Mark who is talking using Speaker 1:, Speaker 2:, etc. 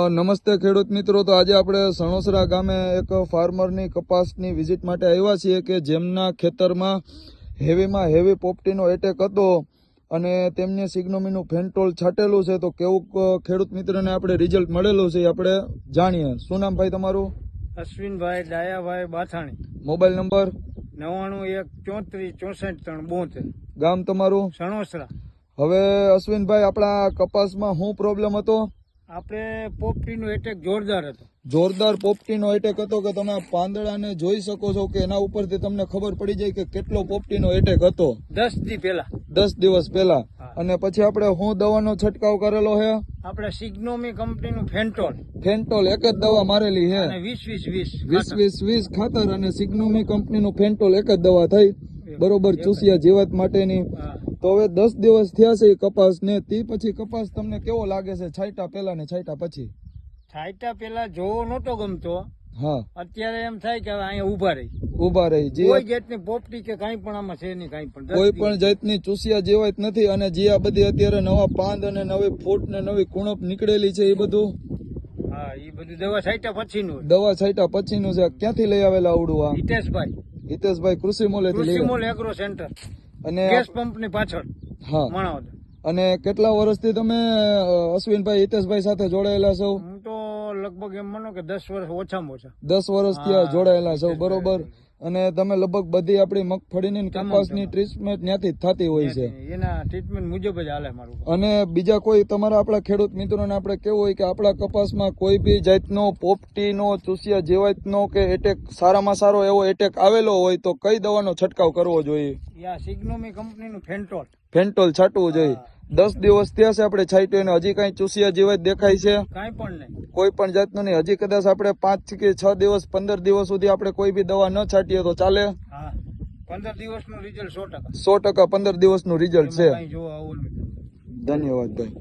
Speaker 1: નમસ્તે ખેડૂત મિત્રો, તો આજે આપણે સણોસરા ગામે એક ફાર્મરની કપાસની વિઝિટ માટે આવ્યા છીએ કે જેમના ખેતરમાં હેવીમાં હેવી પોપટીનો એટેક હતો અને તેમને સિગ્નોમીનું ફેન્ટોલ છાંટેલું છે. તો કેવું ખેડૂત મિત્રને આપણે રિઝલ્ટ મળેલું છે આપણે જાણીએ. શું નામ ભાઈ તમારું?
Speaker 2: અશ્વિનભાઈ ડાયાભાઈ બાથાણી.
Speaker 1: Mobile number?
Speaker 2: 9114346372.
Speaker 1: ગામ તમારું?
Speaker 2: સણોસરા.
Speaker 1: હવે અશ્વિનભાઈ, આપણા કપાસમાં શું પ્રોબ્લેમ હતો?
Speaker 2: આપણે પોપટીનો એટેક જોરદાર હતો.
Speaker 1: જોરદાર પોપટીનો એટેક હતો કે તમે પાંદડાને જોઈ શકો છો કે એના ઉપરથી તમને ખબર પડી જાય કે કેટલો પોપટીનો એટેક હતો.
Speaker 2: 10 દી પહેલા,
Speaker 1: 10 દિવસ પહેલા. અને પછી આપણે શું દવાનો છંટકાવ કરેલો છે?
Speaker 2: આપણે સિગ્નોમી કંપનીનું ફેન્ટોલ.
Speaker 1: ફેન્ટોલ એક જ દવા મારેલી છે.
Speaker 2: અને 20-20-20
Speaker 1: 20-20-20 ખાતર અને સિગ્નોમી કંપનીનું ફેન્ટોલ એક જ દવા થઈ, બરોબર, ચૂસિયા જીવાત માટેની. તો હવે 10 દિવસ થયા છે કપાસ ને, તે પછી કપાસ તમને કેવો લાગે છે છાંટા પહેલા ને છાંટા પછી?
Speaker 2: છાંટા પહેલા જોવો નહોતો ગમતો.
Speaker 1: હા,
Speaker 2: અત્યારે એમ થાય કે હવે અહીંયા
Speaker 1: ઉભા રહી.
Speaker 2: કોઈ જાતની પોપટી કે કાંઈ પણ આમાં છે નહીં, કાંઈ પણ
Speaker 1: કોઈ પણ જાતની ચૂસિયા જીવાત નથી. અને જે આ બધી અત્યારે નવા પાંદ અને નવી ફૂટ ને નવી કુણપ નીકળેલી છે એ બધું?
Speaker 2: હા, એ બધું દવા છાંટા પછીનું.
Speaker 1: દવા છાંટા પછીનું છે. ક્યાંથી લઈ આવેલા આવડું આ? હિતેશભાઈ કૃષિ મોલ
Speaker 2: એગ્રો સેન્ટર
Speaker 1: અને
Speaker 2: ગેસ પંપની પાછળ.
Speaker 1: હા,
Speaker 2: માણાવદર.
Speaker 1: અને કેટલા વર્ષથી તમે અશ્વિનભાઈ હિતેશભાઈ સાથે જોડાયેલા છો?
Speaker 2: હું તો લગભગ એમ માનો કે 10 વર્ષ ઓછામાં ઓછા.
Speaker 1: 10 વર્ષથી જોડાયેલા છો, બરોબર. અને તમે લગભગ બધી આપણી મગફળીની કપાસની ટ્રીટમેન્ટ ત્યાંથી જ થતી હોય છે.
Speaker 2: એના ટ્રીટમેન્ટ મુજબ જ હાલે મારું.
Speaker 1: અને બીજા કોઈ તમારા આપણા ખેડૂત મિત્રોને આપણે કેવું હોય કે આપણા કપાસમાં કોઈ બી જાતનો પોપટીનો, ચૂસિયા જીવાતનો કે એટેક સારામાં સારો એવો એટેક આવેલો હોય તો કઈ દવાનો છંટકાવ કરવો જોઈએ?
Speaker 2: સિગ્નોમી કંપનીનું
Speaker 1: ફેન્ટોલ છાંટવું જોઈએ. 10 દિવસ થયા છે આપણે છાંટ્યું અને હજી કઈ ચૂસિયા જીવાત દેખાય છે?
Speaker 2: કાંઈ પણ નહીં,
Speaker 1: કોઈ પણ જાતનું નહીં. હજી કદાચ આપણે 5 કે 6 દિવસ 15 દિવસ સુધી આપણે કોઈ બી દવા ન છાંટીએ તો ચાલે?
Speaker 2: 15 દિવસનું રિઝલ્ટ 100%.
Speaker 1: 100% 15 દિવસનું રિઝલ્ટ છે.
Speaker 2: જોવા આવું.
Speaker 1: ધન્યવાદ ભાઈ.